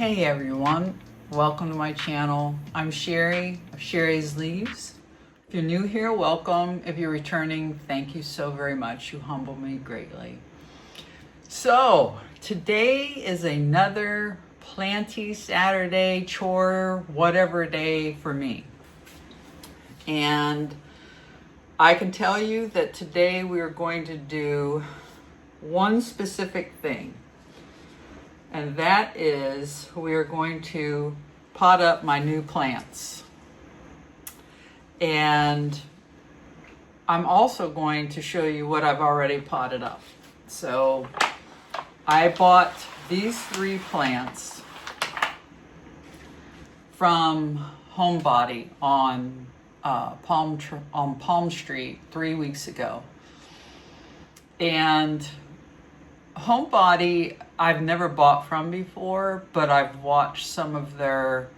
Hey everyone, welcome to my channel. I'm Sherry of sherisleaves. If you're new here, welcome. If you're returning, thank you so very much. You humble me greatly. So today is another planty Saturday, chore, whatever day for me. And I can tell you that today we are going to do one specific thing. And that is, we are going to pot up my new plants. And I'm also going to show you what I've already potted up. So I bought these 3 plants from Homebody on Palm Street 3 weeks ago. And Homebody I've never bought from before, but I've watched some of their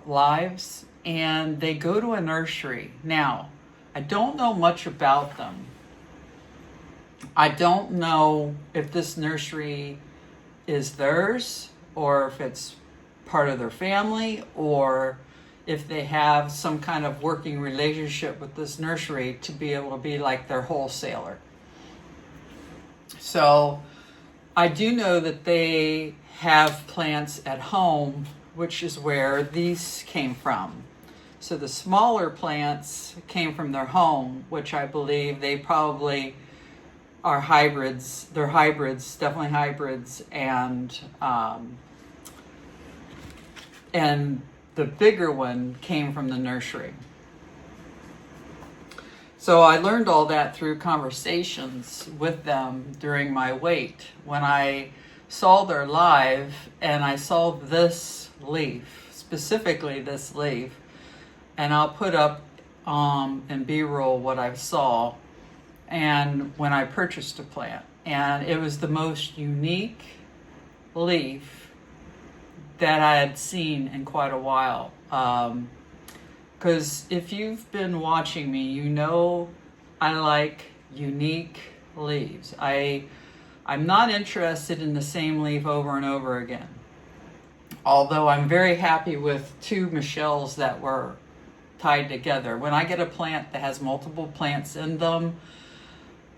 lives, and they go to a nursery. Now, I don't know much about them. I don't know if this nursery is theirs, or if it's part of their family, or if they have some kind of working relationship with this nursery to be able to be like their wholesaler. So I do know that they have plants at home, which is where these came from. So the smaller plants came from their home, which I believe they probably are hybrids. They're hybrids, definitely hybrids, and the bigger one came from the nursery. So I learned all that through conversations with them during my wait. When I saw their live and I saw this leaf, specifically this leaf, and I'll put up in B-roll what I saw, and when I purchased a plant. And it was the most unique leaf that I had seen in quite a while. Because if you've been watching me, you know I like unique leaves. I'm not interested in the same leaf over and over again. Although I'm very happy with 2 Michelles that were tied together. When I get a plant that has multiple plants in them,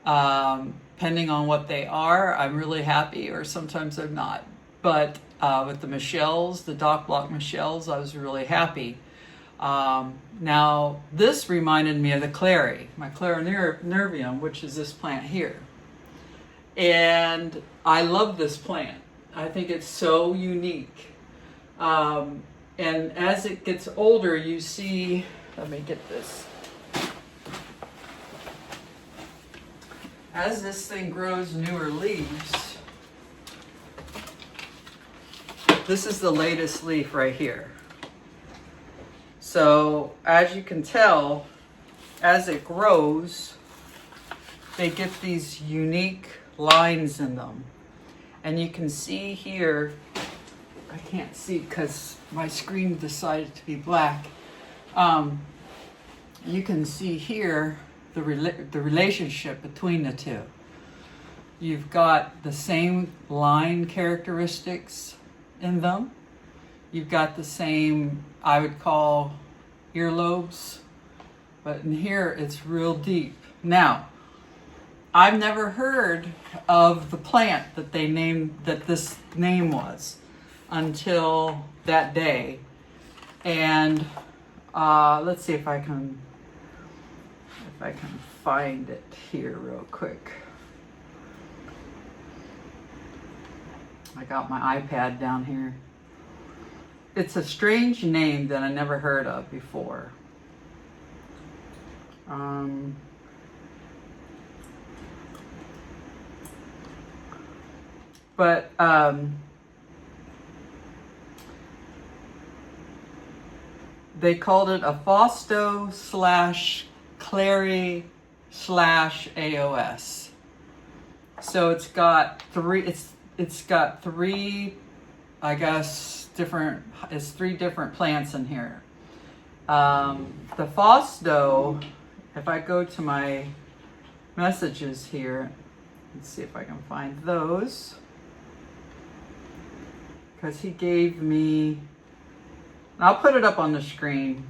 depending on what they are, I'm really happy, or sometimes I'm not. But with the Michelles, the Dock Block Michelles, I was really happy. Now, this reminded me of the my Clarinervium, which is this plant here. And I love this plant. I think it's so unique. And as it gets older, you see, let me get this. As this thing grows newer leaves, this is the latest leaf right here. So as you can tell, as it grows, they get these unique lines in them. And you can see here, I can't see because my screen decided to be black. You can see here the relationship between the 2. You've got the same line characteristics in them. You've got the same, I would call, earlobes, but in here it's real deep. Now, I've never heard of the plant that they named, that this name was, until that day. And let's see if I can find it here real quick. I got my iPad down here. It's a strange name that I never heard of before. But they called it a Fausto/Clary/AOS. So it's got 3. It's got 3, I guess. It's 3 different plants in here. The Fausto, if I go to my messages here, let's see if I can find those. because he gave me, I'll put it up on the screen,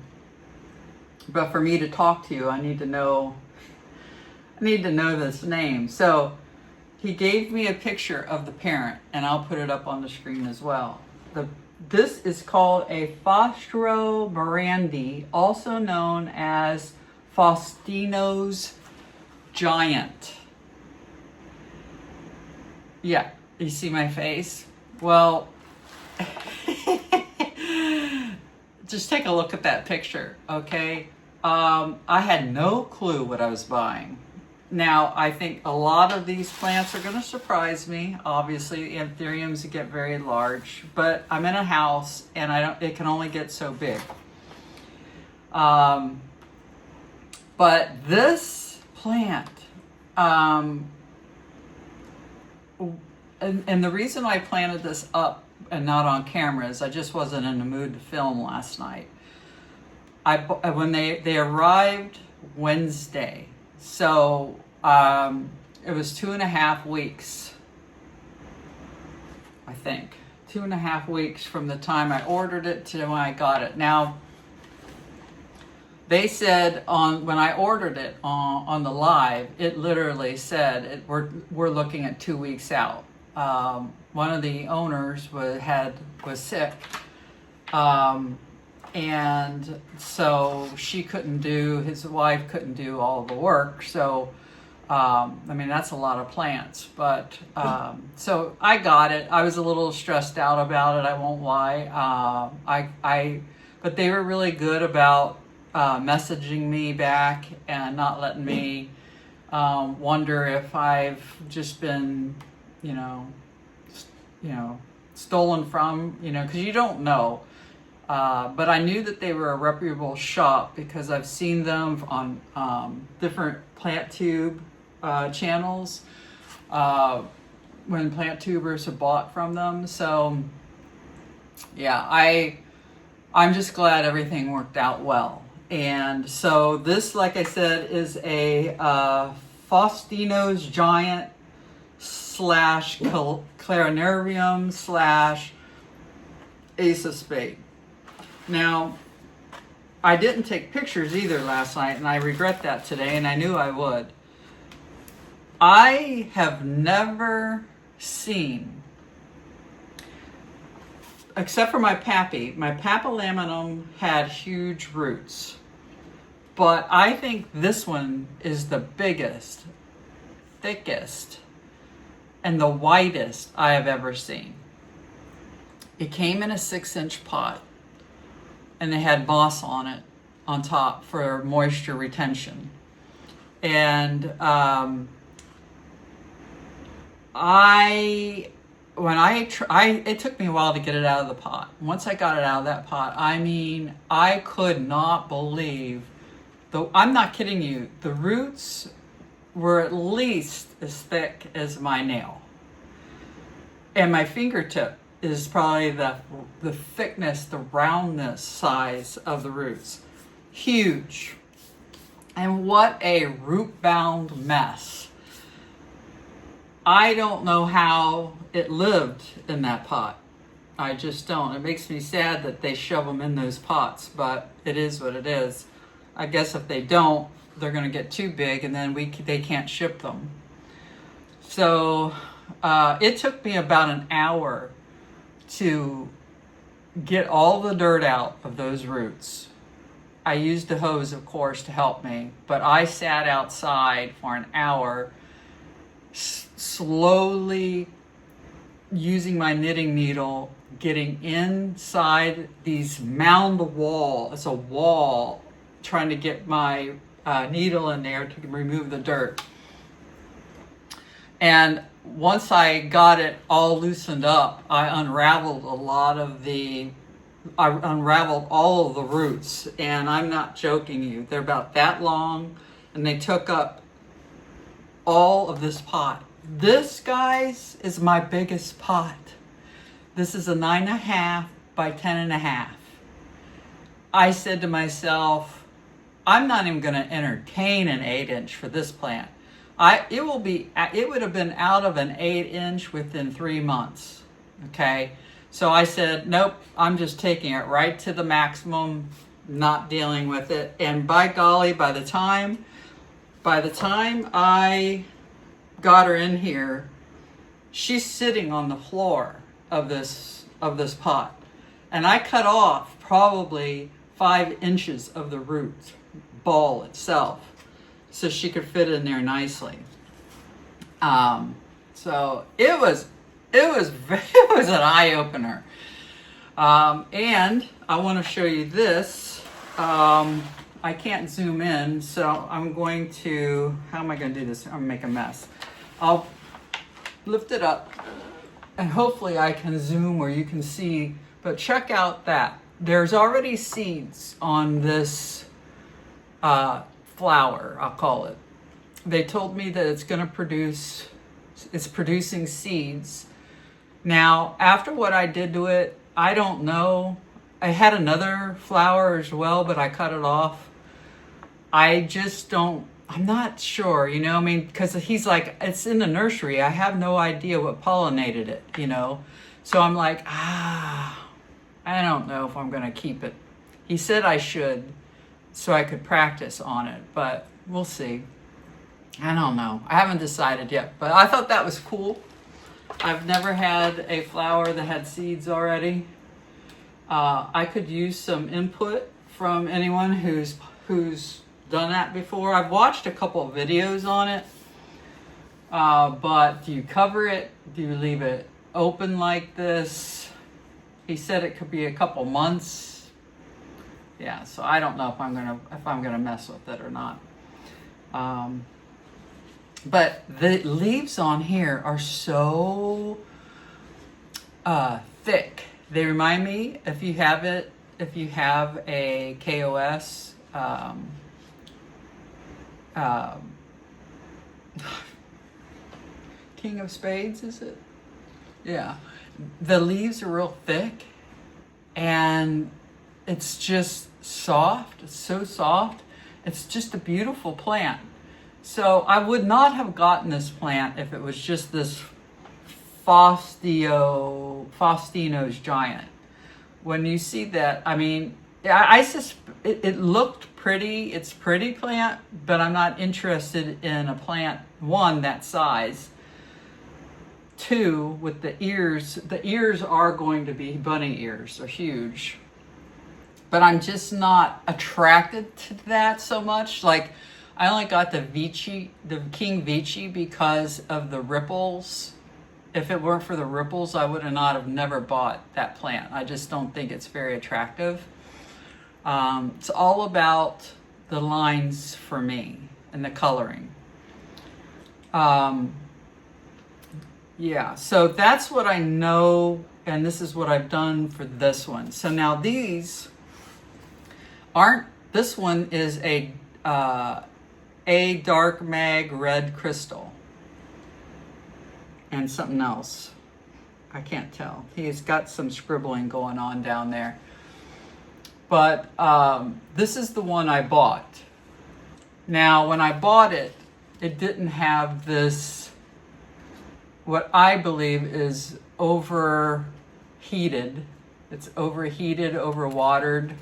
but for me to talk to you, I need to know this name. So he gave me a picture of the parent, and I'll put it up on the screen as well. This is called a Faustino Morandi, also known as Faustino's giant. Yeah, you see my face? Well, just take a look at that picture, okay? I had no clue what I was buying. Now, I think a lot of these plants are going to surprise me. Obviously, Anthuriums get very large, but I'm in a house and it can only get so big. But this plant, and the reason I planted this up and not on camera is I just wasn't in the mood to film last night. When they arrived Wednesday, so it was 2.5 weeks, I think. 2.5 weeks from the time I ordered it to when I got it. Now, they said when I ordered it on the live, it literally said we're looking at 2 weeks out. One of the owners was sick. And so his wife couldn't do all the work. So, I mean, that's a lot of plants, but, so I got it. I was a little stressed out about it. I won't lie. But they were really good about, messaging me back and not letting me, wonder if I've just been, stolen from, cause you don't know. But I knew that they were a reputable shop because I've seen them on different plant tube channels when plant tubers have bought from them. So yeah, I'm just glad everything worked out well. And so this, like I said, is a Faustino's giant / Clarinervium / Ace of Spades. Now, I didn't take pictures either last night, and I regret that today, and I knew I would. I have never seen, except for my papilaminum had huge roots. But I think this one is the biggest, thickest, and the widest I have ever seen. It came in a 6-inch pot. And they had moss on it, on top for moisture retention. And it took me a while to get it out of the pot. Once I got it out of that pot, I mean, I could not believe, I'm not kidding you, the roots were at least as thick as my nail. And my fingertip is probably the thickness, the roundness size of the roots. Huge. And what a root-bound mess. I don't know how it lived in that pot. I just don't. It makes me sad that they shove them in those pots, but it is what it is. I guess if they don't, they're going to get too big and then they can't ship them. So it took me about an hour to get all the dirt out of those roots. I used a hose, of course, to help me, but I sat outside for an hour, slowly using my knitting needle, getting inside these mound wall. It's a wall, trying to get my needle in there to remove the dirt. And once I got it all loosened up, I unraveled all of the roots, and I'm not joking you. They're about that long, and they took up all of this pot. This, guys, is my biggest pot. This is a 9.5 by 10.5. I said to myself, I'm not even going to entertain an 8-inch for this plant. It would have been out of an 8-inch within 3 months. Okay, So I said, nope, I'm just taking it right to the maximum, not dealing with it. And by golly, by the time I got her in here, she's sitting on the floor of this pot. And I cut off probably 5 inches of the root ball itself so she could fit in there nicely. So it was an eye-opener. And I want to show you this. I can't zoom in, so I'm going to, how am I going to do this? I'm going to make a mess. I'll lift it up, and hopefully I can zoom where you can see, but check out that. There's already seeds on this flower, I'll call it. They told me that it's producing seeds. Now, after what I did to it, I don't know. I had another flower as well, but I cut it off. I'm not sure, you know, I mean, because he's like, it's in the nursery. I have no idea what pollinated it, you know. So I'm like, I don't know if I'm going to keep it. He said I should, so I could practice on it, but we'll see. I don't know. I haven't decided yet, but I thought that was cool. I've never had a flower that had seeds already. I could use some input from anyone who's done that before. I've watched a couple of videos on it, but do you cover it? Do you leave it open like this? He said it could be a couple months. Yeah, so I don't know if I'm gonna mess with it or not. But the leaves on here are so thick. They remind me, if you have a KOS, King of Spades, is it? Yeah. The leaves are real thick, and it's just soft. It's so soft. It's just a beautiful plant. So I would not have gotten this plant if it was just this Faustino's giant. When you see that, I mean, it looked pretty. It's a pretty plant, but I'm not interested in a plant, one, that size. 2, with the ears. The ears are going to be bunny ears. They're huge. But I'm just not attracted to that so much. Like, I only got the King Vici because of the ripples. If it weren't for the ripples, I would have never bought that plant. I just don't think it's very attractive. It's all about the lines for me and the coloring. Yeah, so that's what I know, and this is what I've done for this one. So now these aren't, this one is a dark mag red crystal. And something else. I can't tell. He's got some scribbling going on down there. But this is the one I bought. Now, when I bought it, it didn't have this, what I believe is overheated. It's overheated, overwatered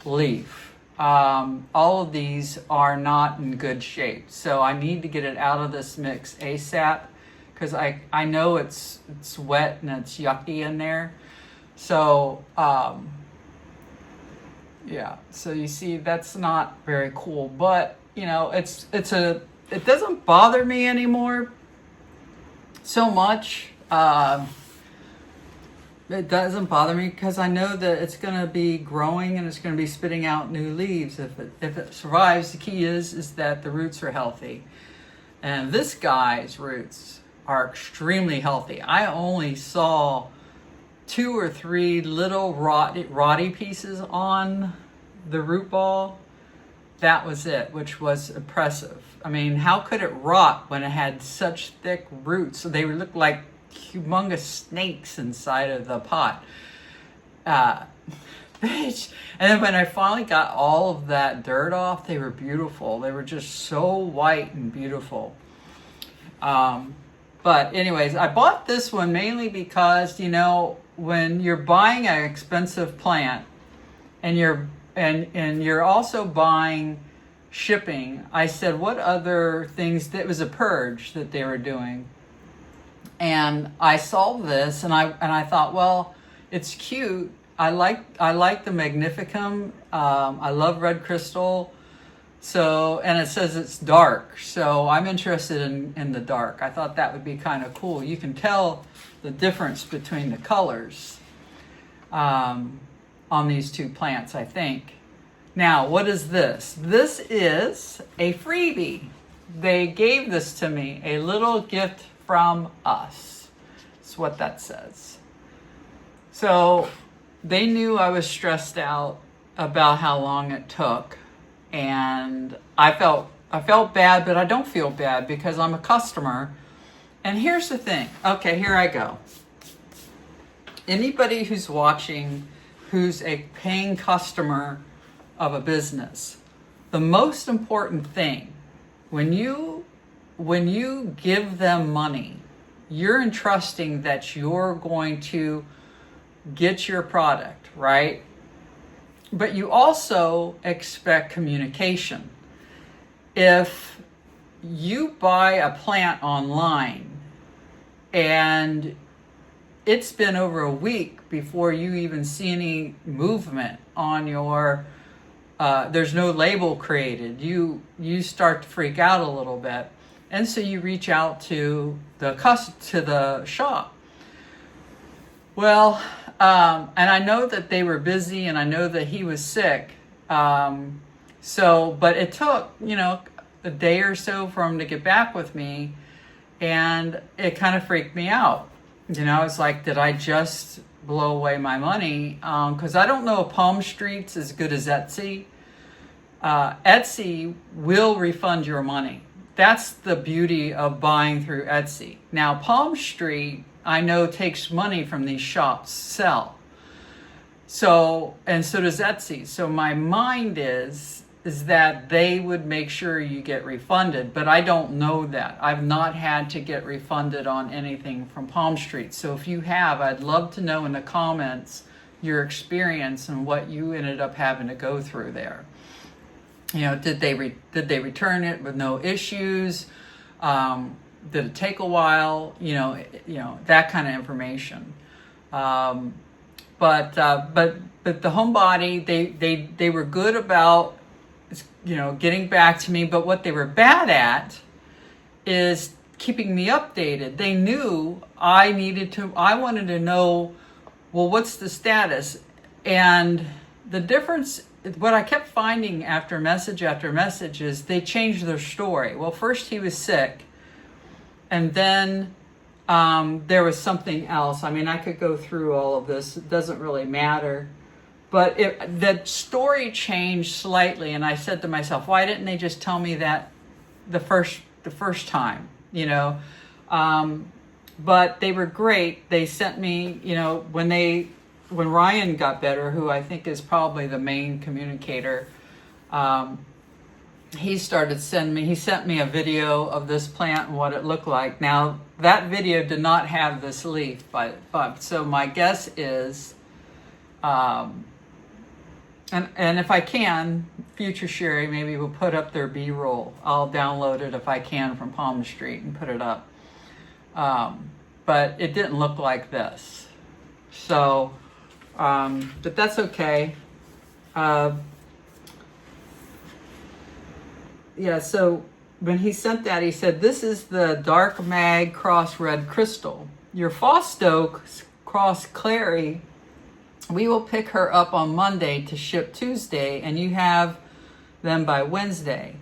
leaf. All of these are not in good shape. So I need to get it out of this mix ASAP, because I know it's wet and it's yucky in there. So, yeah, so you see, that's not very cool, but you know, it doesn't bother me anymore so much. It doesn't bother me because I know that it's going to be growing and it's going to be spitting out new leaves if it survives. The key is that the roots are healthy, and this guy's roots are extremely healthy. I only saw 2 or 3 little rotty pieces on the root ball. That was it, which was impressive. I mean, how could it rot when it had such thick roots? They looked like humongous snakes inside of the pot. And then when I finally got all of that dirt off, they were beautiful. They were just so white and beautiful. But anyways, I bought this one mainly because, you know, when you're buying an expensive plant and you're also buying shipping, I said, what other things, that was a purge that they were doing. And I saw this and I thought, well, it's cute. I like the Magnificum. I love red crystal. So, and it says it's dark. So I'm interested in the dark. I thought that would be kind of cool. You can tell the difference between the colors on these two plants, I think. Now, what is this? This is a freebie. They gave this to me, a little gift from us. That's what that says. So they knew I was stressed out about how long it took. And I felt bad, but I don't feel bad because I'm a customer. And here's the thing. Okay, here I go. Anybody who's watching who's a paying customer of a business, the most important thing when you give them money, you're entrusting that you're going to get your product, right? But you also expect communication. If you buy a plant online and it's been over a week before you even see any movement on your, there's no label created, you start to freak out a little bit. And so you reach out to the shop. Well, and I know that they were busy and I know that he was sick. But it took, you know, a day or so for him to get back with me, and it kind of freaked me out. You know, it's like, did I just blow away my money? Because I don't know if Palm Street's as good as Etsy. Etsy will refund your money. That's the beauty of buying through Etsy. Now, Palm Street, I know, takes money from these shops sell. So, and so does Etsy. So my mind is that they would make sure you get refunded, but I don't know that. I've not had to get refunded on anything from Palm Street. So if you have, I'd love to know in the comments your experience and what you ended up having to go through there. You know, did they return it with no issues? Did it take a while? You know that kind of information. But the homebody, they were good about, you know, getting back to me. But what they were bad at is keeping me updated. They knew I wanted to know, well, what's the status? And the difference, what I kept finding after message is they changed their story. Well, first he was sick. And then there was something else. I mean, I could go through all of this. It doesn't really matter. But the story changed slightly. And I said to myself, why didn't they just tell me that the first time, you know? But they were great. They sent me, you know, when Ryan got better, who I think is probably the main communicator, he sent me a video of this plant and what it looked like. Now, that video did not have this leaf, but so my guess is, and if I can, future Sherry, maybe we'll put up their B-roll. I'll download it if I can from Palm Street and put it up. But it didn't look like this. So, but that's okay. Yeah, so when he sent that, he said, this is the Dark Mag Cross Red Crystal. Your Faustino Cross Clary, we will pick her up on Monday to ship Tuesday, and you have them by Wednesday.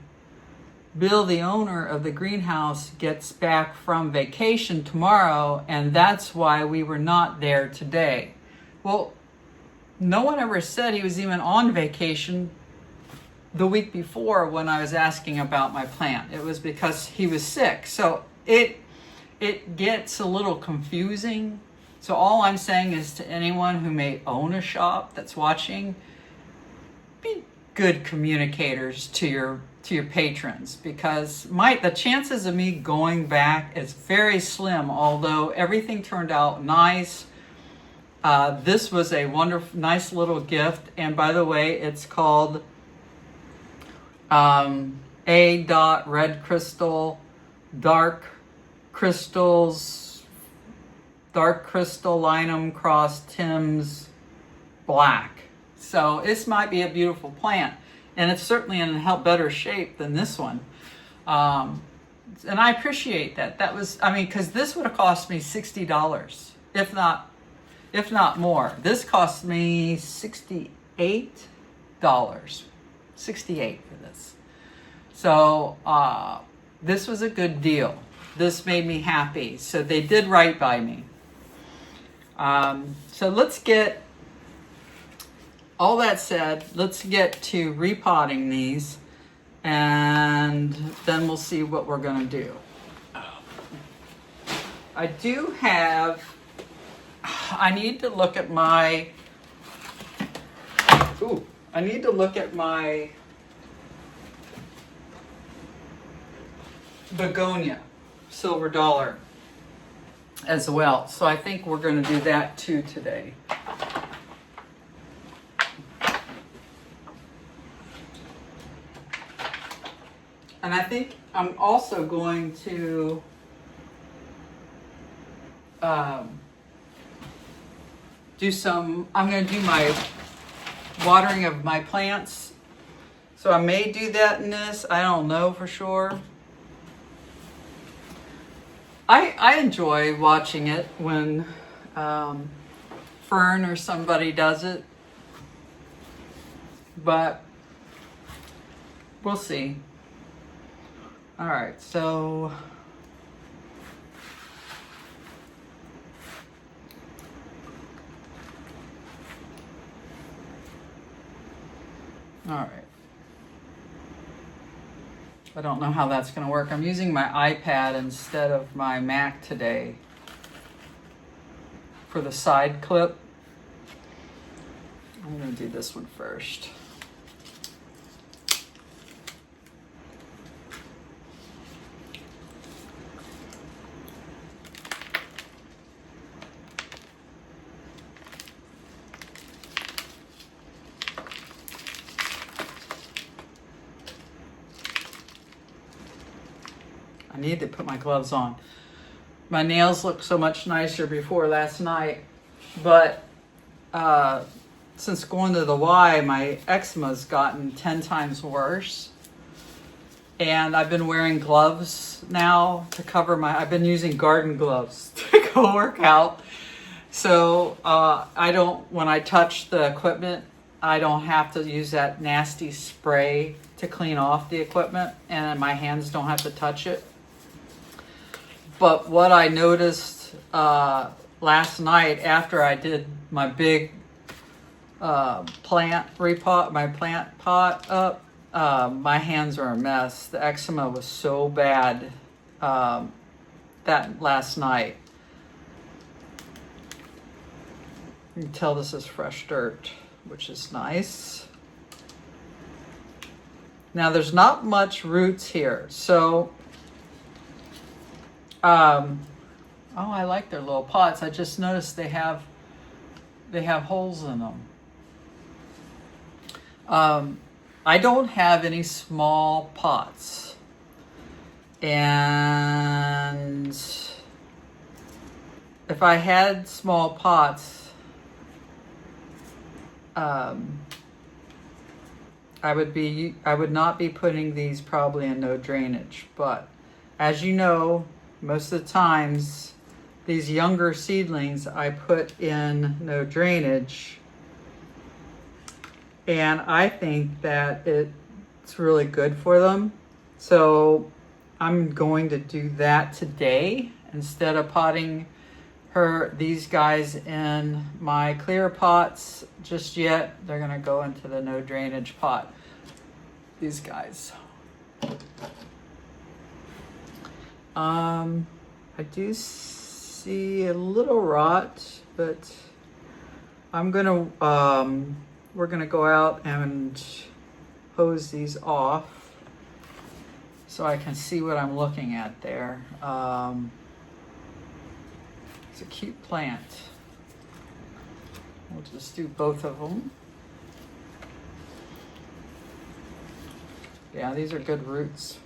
Bill, the owner of the greenhouse, gets back from vacation tomorrow, and that's why we were not there today. Well, no one ever said he was even on vacation the week before when I was asking about my plant. It was because he was sick. So it gets a little confusing. So all I'm saying is to anyone who may own a shop that's watching, be good communicators to to your patrons, because the chances of me going back is very slim, although everything turned out nice. This was a wonderful, nice little gift. And by the way, it's called A. Red Crystal, Dark Crystals, Dark Crystallinum cross Tim's Black. So this might be a beautiful plant. And it's certainly in better shape than this one. And I appreciate that. That was, I mean, because this would have cost me $60, if not more. This cost me $68. $68 for this. So this was a good deal. This made me happy. So they did right by me. So let's get, all that said, let's get to repotting these, and then we'll see what we're going to do. I need to look at my, Begonia Silver Dollar as well. So I think we're going to do that too today. And I think I'm also going to I'm going to do my watering of my plants. So I may do that in this. I don't know for sure. I enjoy watching it when Fern or somebody does it. But we'll see. All right, so all right. I don't know how that's going to work. I'm using my iPad instead of my Mac today for the side clip. I'm going to do this one first. I need to put my gloves on. My nails looked so much nicer before last night, but since going to the Y, my eczema's gotten 10 times worse. And I've been wearing gloves now to cover I've been using garden gloves to go work out. So when I touch the equipment, I don't have to use that nasty spray to clean off the equipment, and my hands don't have to touch it. But what I noticed last night after I did my big plant pot up, my hands are a mess. The eczema was so bad that last night. You can tell this is fresh dirt, which is nice. Now there's not much roots here, so I like their little pots. I just noticed they have holes in them. I don't have any small pots, and if I had small pots, I would not be putting these probably in no drainage. But as you know, most of the times these younger seedlings I put in no drainage, and I think that it's really good for them. So I'm going to do that today instead of potting these guys in my clear pots just yet. They're going to go into the no drainage pot, these guys. I do see a little rot, but we're gonna go out and hose these off. so I can see what I'm looking at there. It's a cute plant. We'll just do both of them. Yeah, these are good roots.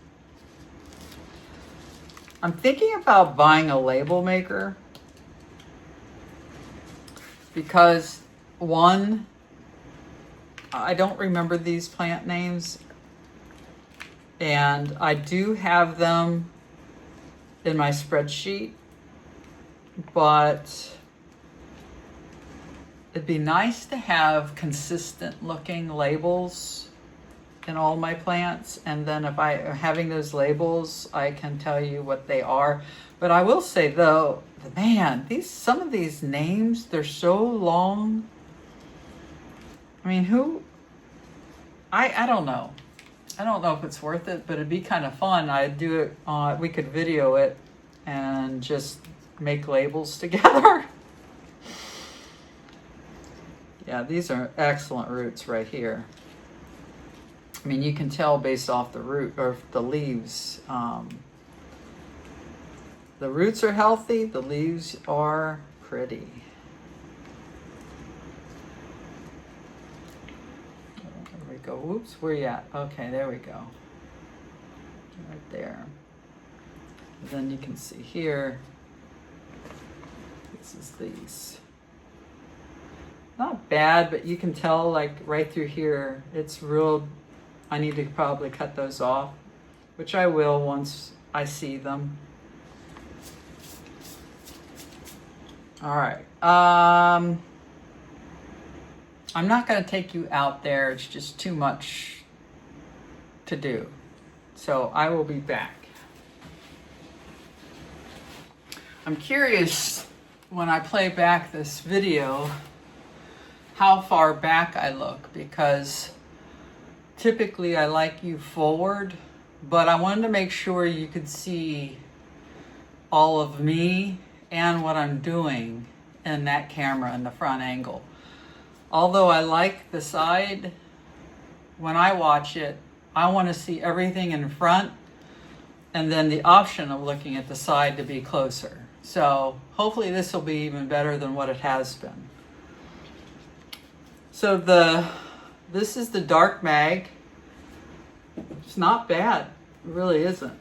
I'm thinking about buying a label maker because one, I don't remember these plant names, and I do have them in my spreadsheet, but it'd be nice to have consistent looking labels in all my plants, and then if I am having those labels, I can tell you what they are. But I will say though, man, some of these names, they're so long. I mean, I don't know. I don't know if it's worth it, but it'd be kind of fun. I'd do it, we could video it and just make labels together. Yeah, these are excellent roots right here. I mean, you can tell based off the root or the leaves. The roots are healthy, the leaves are pretty. There we go. Whoops, where you at? Okay, there we go. Right there. And then you can see here, this is these. Not bad, but you can tell like right through here, it's real. I need to probably cut those off, which I will once I see them. All right. I'm not going to take you out there. It's just too much to do. So I will be back. I'm curious when I play back this video how far back I look, because typically I like you forward, but I wanted to make sure you could see all of me and what I'm doing in that camera in the front angle. Although I like the side, when I watch it, I want to see everything in front and then the option of looking at the side to be closer. So hopefully this will be even better than what it has been. So this is the dark mag. It's not bad, it really isn't.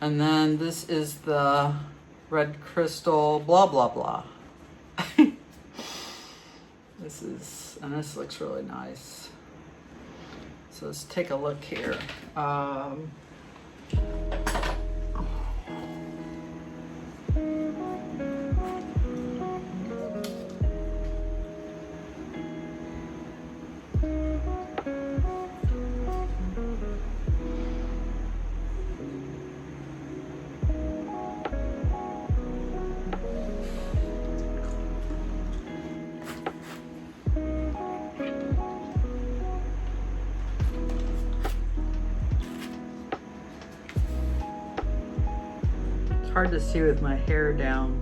And then this is the red crystal, blah, blah, blah. This looks really nice. So let's take a look here. Hard to see with my hair down.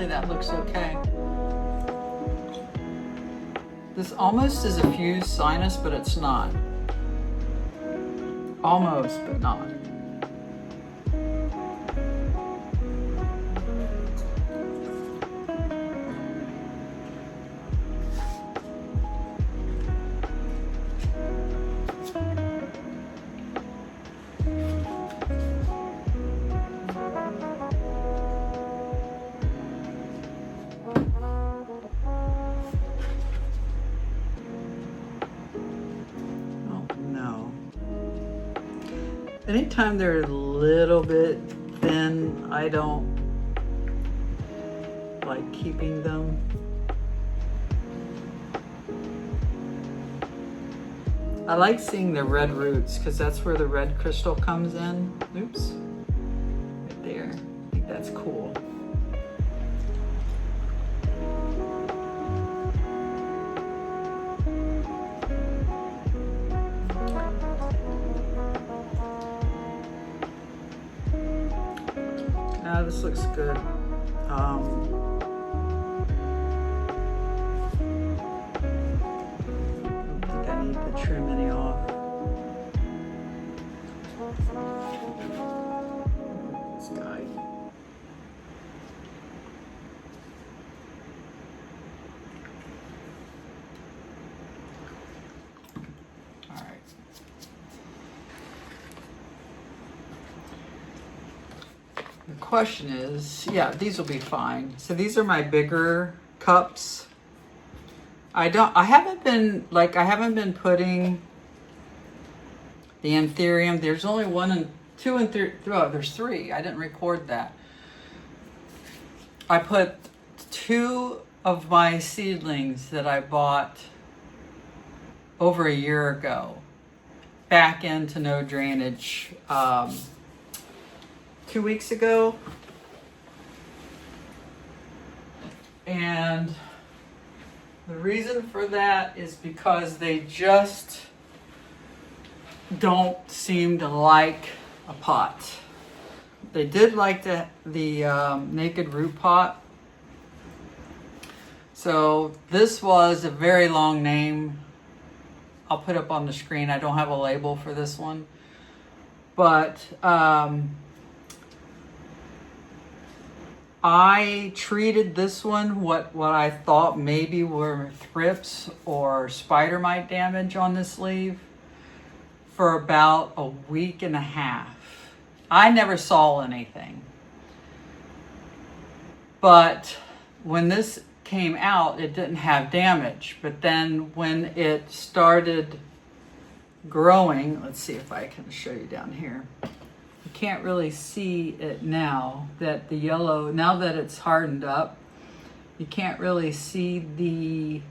That looks okay. This almost is a fused sinus, but it's not. Almost, but not. Anytime they're a little bit thin, I don't like keeping them. I like seeing the red roots because that's where the red crystal comes in. Oops, right there. I think that's cool. Now this looks good. I don't think I need to trim any off. This guy. All right. The question is, yeah, these will be fine. So these are my bigger cups. I haven't been putting the Anthurium. There's only two and three. Oh, there's three. I didn't record that. I put 2 of my seedlings that I bought over a year ago back into no drainage 2 weeks ago. And the reason for that is because they just don't seem to like a pot. They did like the naked root pot. So this was a very long name. I'll put up on the screen. I don't have a label for this one. But I treated this one what I thought maybe were thrips or spider mite damage on this leaf for about a week and a half. I never saw anything. But when this came out, it didn't have damage. But then when it started growing, let's see if I can show you down here. You can't really see it now that the yellow, now that it's hardened up, you can't really see the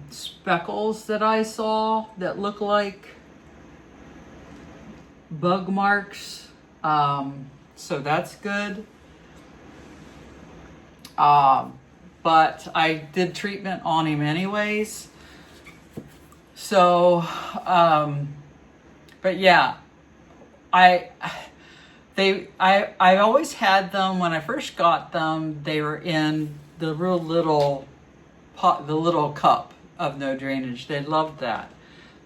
speckles that I saw that look like bug marks. So that's good. But I did treatment on him anyways. So, but yeah, I always had them when I first got them. They were in the real little pot, the little cup of no drainage. They loved that.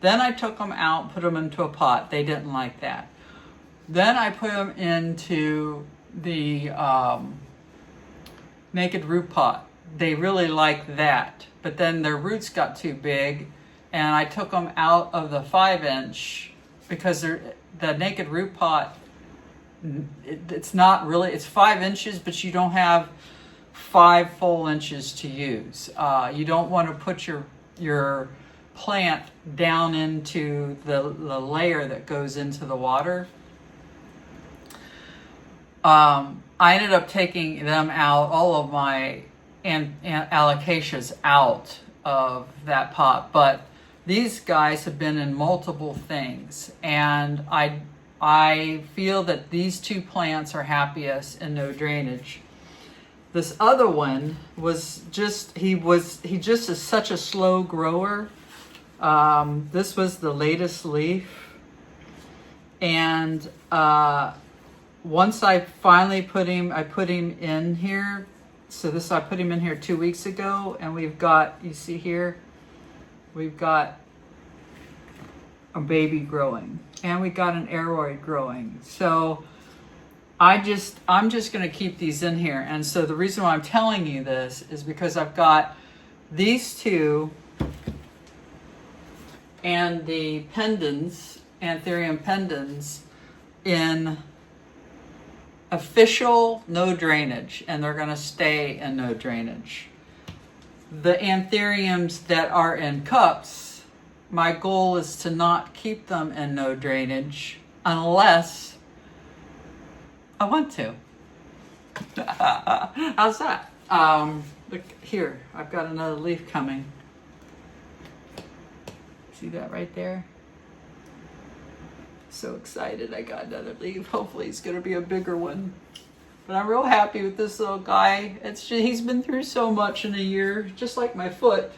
Then I took them out, put them into a pot. They didn't like that. Then I put them into the naked root pot. They really liked that. But then their roots got too big, and I took them out of the 5-inch because the naked root pot, it's not really, it's 5 inches, but you don't have 5 full inches to use. You don't want to put your plant down into the layer that goes into the water. I ended up taking them out, all of my alocasias out of that pot, but these guys have been in multiple things, and I feel that these 2 plants are happiest in no drainage. This other one was just, he just is such a slow grower. This was the latest leaf, and once I finally put him in here. So I put him in here 2 weeks ago, and we've got, you see here, we've got a baby growing, and we got an aroid growing. So I'm just going to keep these in here. And so the reason why I'm telling you this is because I've got these 2 and the pendens, Anthurium pendens, in official no drainage, and they're going to stay in no drainage. The Anthuriums that are in cups, my goal is to not keep them in no drainage unless I want to. How's that? Look here, I've got another leaf coming. See that right there? So excited I got another leaf. Hopefully it's gonna be a bigger one. But I'm real happy with this little guy. He's been through so much in a year, just like my foot.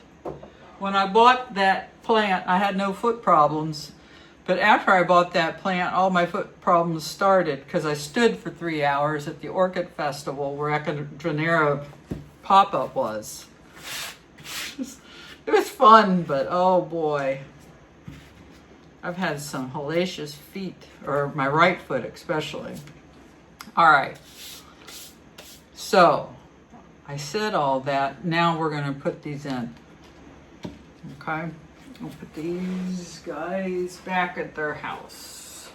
When I bought that plant, I had no foot problems. But after I bought that plant, all my foot problems started because I stood for 3 hours at the Orchid Festival where Echinacea pop-up was. It was fun, but oh boy. I've had some hellacious feet, or my right foot especially. All right. So, I said all that. Now we're going to put these in. Okay. We'll put these guys back at their house.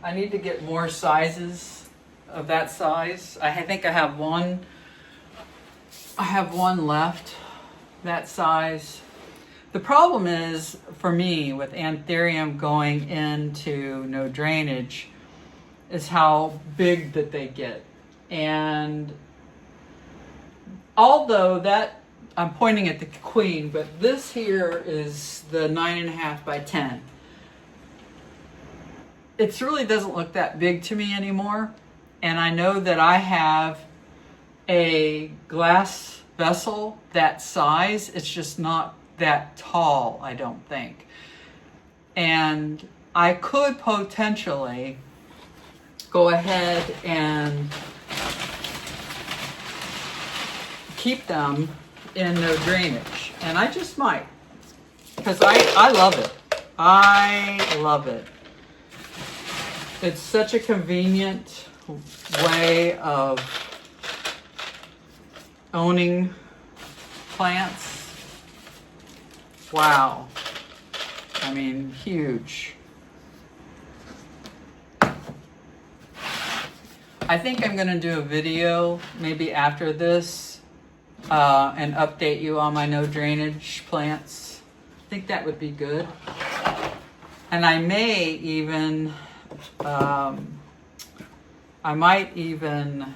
I need to get more sizes of that size. I think I have one. I have one left that size. The problem is for me with Anthurium going into no drainage is how big that they get. And although that, I'm pointing at the queen, but this here is the 9.5 by 10. It really doesn't look that big to me anymore. And I know that I have a glass vessel that size. It's just not that tall, I don't think. And I could potentially go ahead and keep them in no drainage. And I just might, because I love it. I love it. It's such a convenient way of owning plants. Wow. I mean, huge. I think I'm going to do a video maybe after this and update you on my no drainage plants. I think that would be good. And I may even, I might even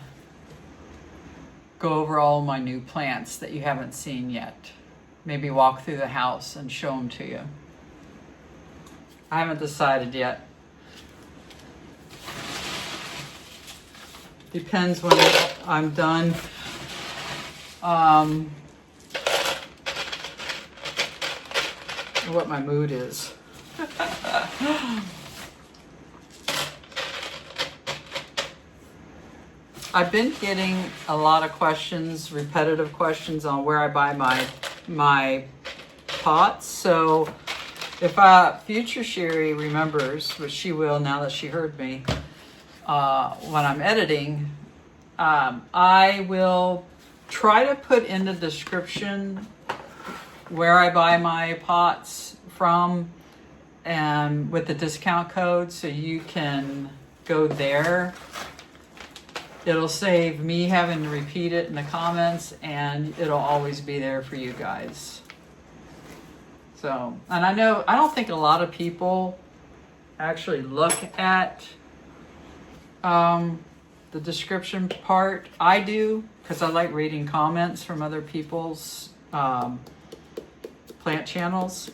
go over all my new plants that you haven't seen yet. Maybe walk through the house and show them to you. I haven't decided yet. Depends when I'm done. What my mood is. I've been getting a lot of questions, repetitive questions on where I buy my pots. So if future Sherry remembers, which she will now that she heard me, when I'm editing, I will try to put in the description where I buy my pots from and with the discount code so you can go there. It'll save me having to repeat it in the comments, and it'll always be there for you guys. So, and I don't think a lot of people actually look at the description part. I do, because I like reading comments from other people's plant channels.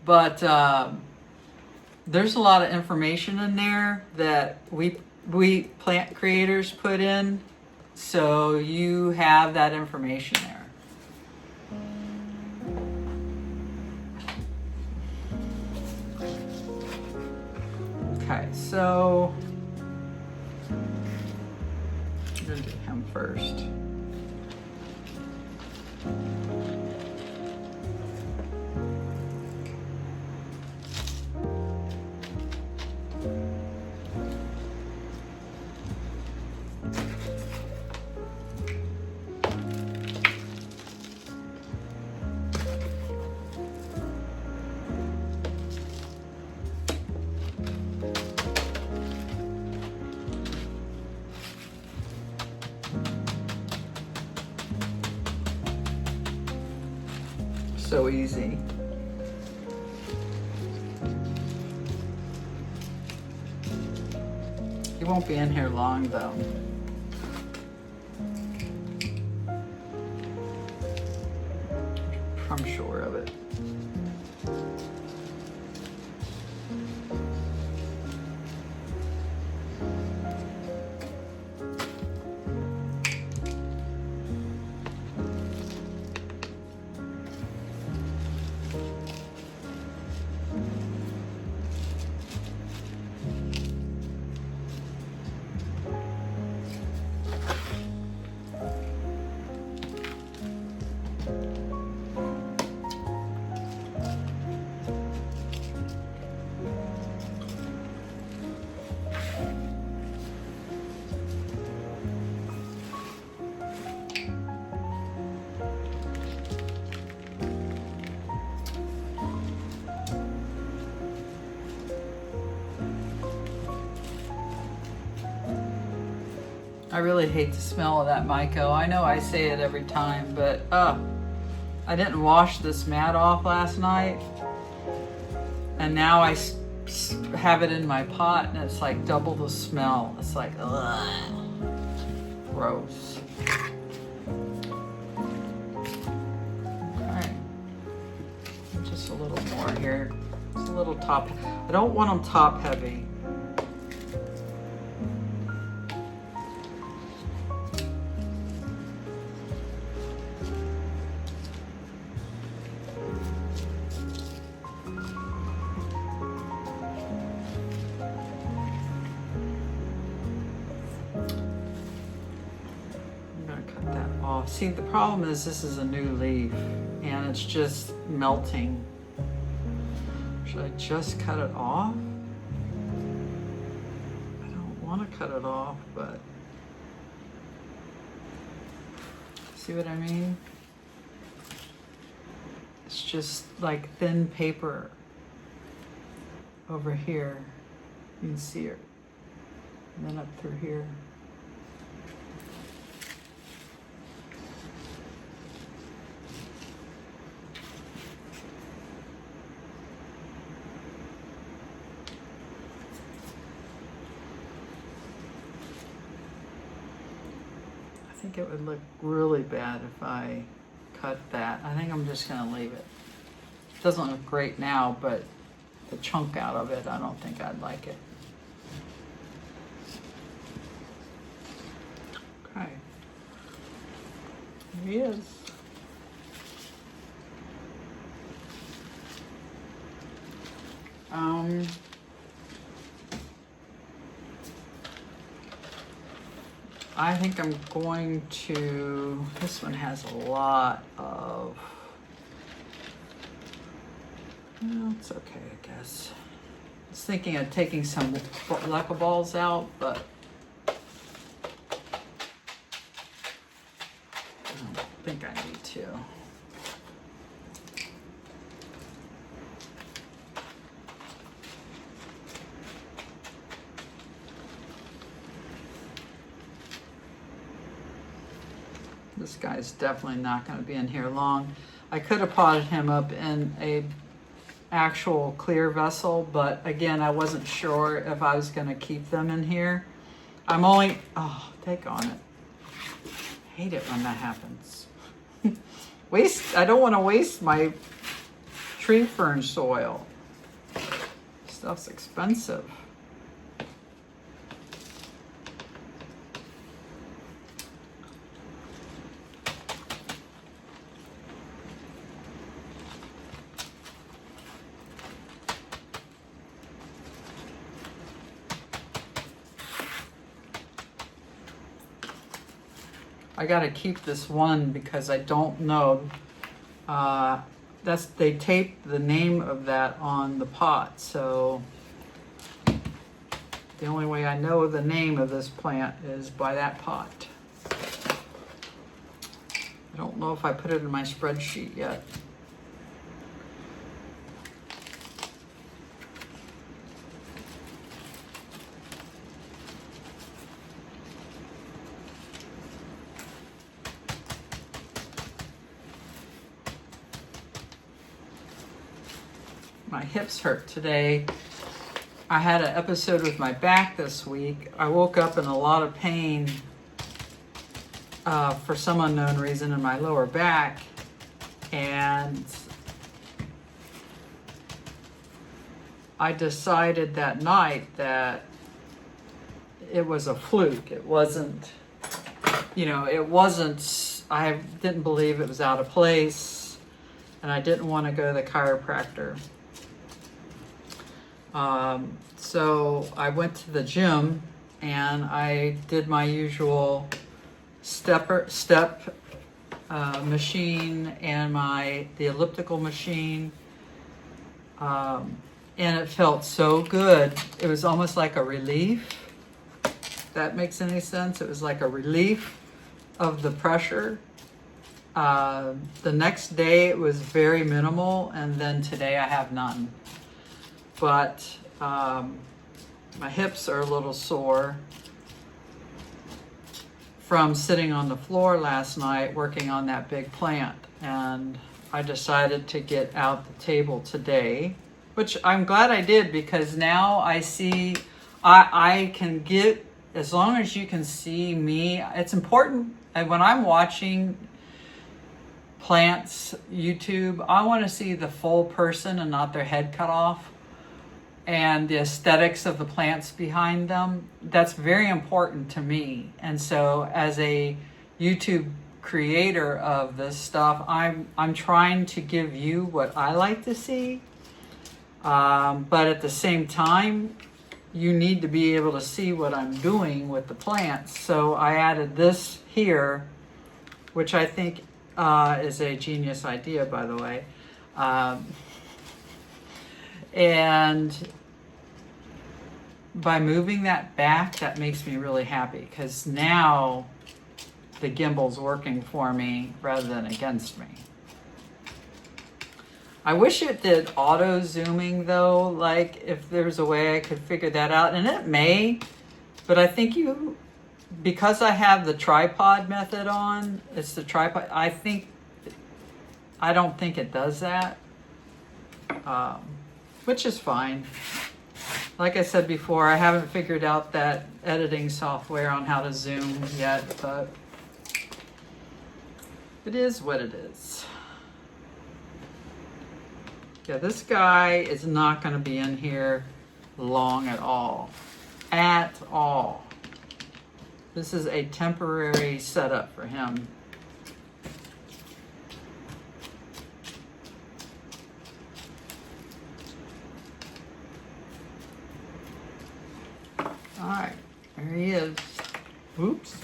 But there's a lot of information in there that we plant creators put in, so you have that information there. Okay, so I'm gonna get him first. So easy. won't be in here long though. I'm sure of it. I really hate the smell of that Myco. I know I say it every time, but I didn't wash this mat off last night, and now I have it in my pot, and it's like double the smell. It's like, ugh, gross. Okay, just a little more here. It's a little top. I don't want them top heavy. See, the problem is this is a new leaf and it's just melting. Should I just cut it off? I don't want to cut it off, but see what I mean? It's just like thin paper over here. You can see it. And then up through here. I think it would look really bad if I cut that. I think I'm just gonna leave it. It doesn't look great now, but the chunk out of it, I don't think I'd like it. Okay. Here he is. I think I'm going to, this one has a lot of, well, it's okay, I guess. I was thinking of taking some leca balls out, but I don't think I need to. This guy's definitely not going to be in here long. I could have potted him up in a actual clear vessel, but again, I wasn't sure if I was going to keep them in here. I'm only, oh, take on it. I hate it when that happens. I don't want to waste my tree fern soil. Stuff's expensive. I gotta keep this one because I don't know. They taped the name of that on the pot, so the only way I know the name of this plant is by that pot. I don't know if I put it in my spreadsheet yet. My hips hurt today. I had an episode with my back this week. I woke up in a lot of pain for some unknown reason in my lower back, and I decided that night that it was a fluke. It wasn't, I didn't believe it was out of place, and I didn't want to go to the chiropractor. So I went to the gym and I did my usual step machine and the elliptical machine, and it felt so good. It was almost like a relief. If that makes any sense. It was like a relief of the pressure. The next day it was very minimal, and then today I have none. But my hips are a little sore from sitting on the floor last night working on that big plant, and I decided to get out the table today, which I'm glad I did, because now I see I can get, as long as you can see me, it's important. And when I'm watching plants YouTube, I want to see the full person and not their head cut off, and the aesthetics of the plants behind them. That's very important to me. And so as a YouTube creator of this stuff, I'm trying to give you what I like to see. But at the same time, you need to be able to see what I'm doing with the plants. So I added this here, which I think is a genius idea, by the way. And by moving that back, that makes me really happy, because now the gimbal's working for me rather than against me. I wish it did auto zooming though, like if there's a way I could figure that out, and it may, but I think because I have the tripod method on, it's the tripod, I don't think it does that, which is fine. Like I said before, I haven't figured out that editing software on how to zoom yet, but it is what it is. Yeah, this guy is not going to be in here long at all. At all. This is a temporary setup for him. All right, there he is. Oops.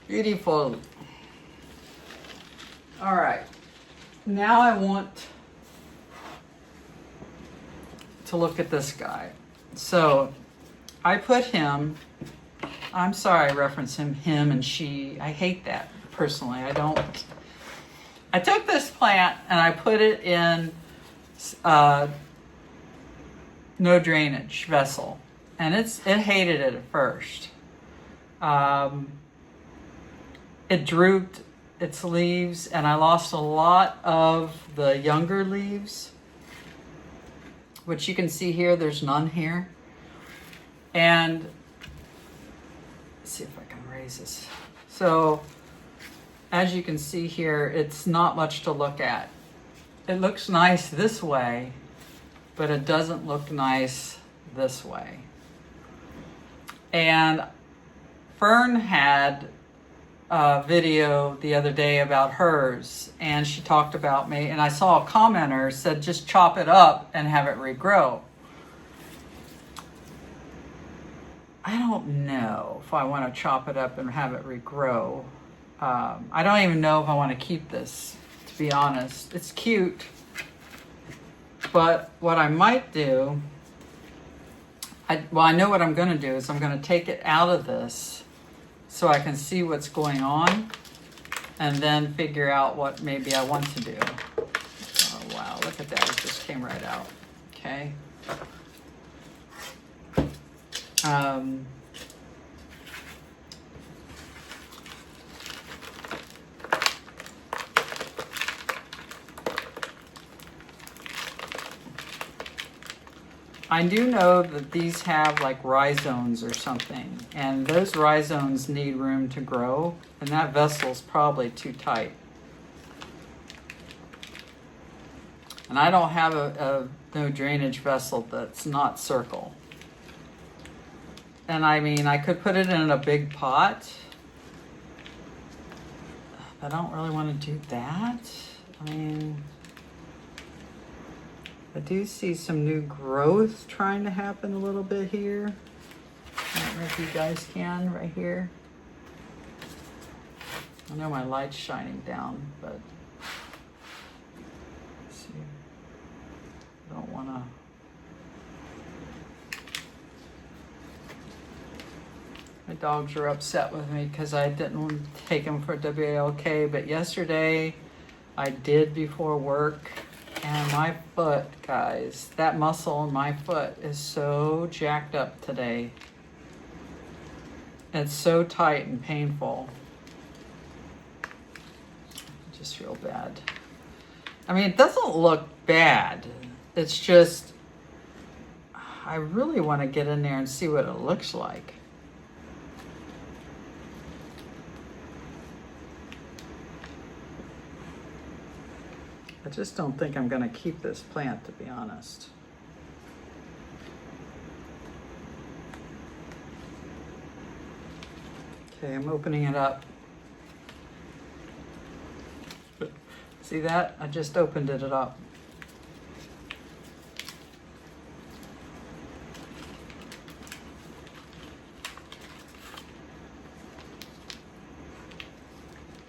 Beautiful. All right, now I want to look at this guy. So I put him, I'm sorry I reference him and she. I hate that personally. I don't. I took this plant and I put it in no drainage vessel, and it hated it at first. It drooped its leaves, and I lost a lot of the younger leaves, which you can see here. There's none here. And let's see if I can raise this. So as you can see here, it's not much to look at. It looks nice this way, but it doesn't look nice this way. And Fern had a video the other day about hers, and she talked about me, and I saw a commenter said just chop it up and have it regrow. I don't know if I want to chop it up and have it regrow. I don't even know if I want to keep this, to be honest. It's cute, but what I might do, I know what I'm going to do is I'm going to take it out of this so I can see what's going on, and then figure out what maybe I want to do. Oh wow, look at that, it just came right out. Okay. I do know that these have like rhizomes or something, and those rhizomes need room to grow, and that vessel's probably too tight. And I don't have no drainage vessel that's not circle. And I mean, I could put it in a big pot, but I don't really want to do that. I mean, I do see some new growth trying to happen a little bit here. I don't know if you guys can right here. I know my light's shining down, but let's see. I don't want to. My dogs are upset with me because I didn't take them for WLK, but yesterday I did before work. And my foot, guys, that muscle in my foot is so jacked up today. It's so tight and painful. I just feel bad. I mean, it doesn't look bad. It's just, I really want to get in there and see what it looks like. I just don't think I'm going to keep this plant, to be honest. Okay, I'm opening it up. See that? I just opened it up.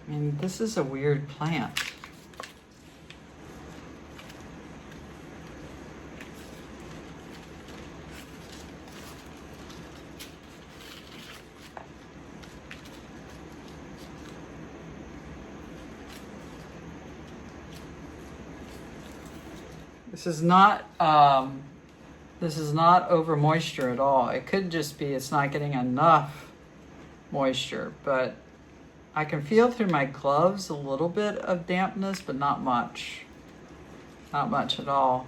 I mean, this is a weird plant. This is not over moisture at all. It could just be it's not getting enough moisture, but I can feel through my gloves a little bit of dampness, but not much. Not much at all.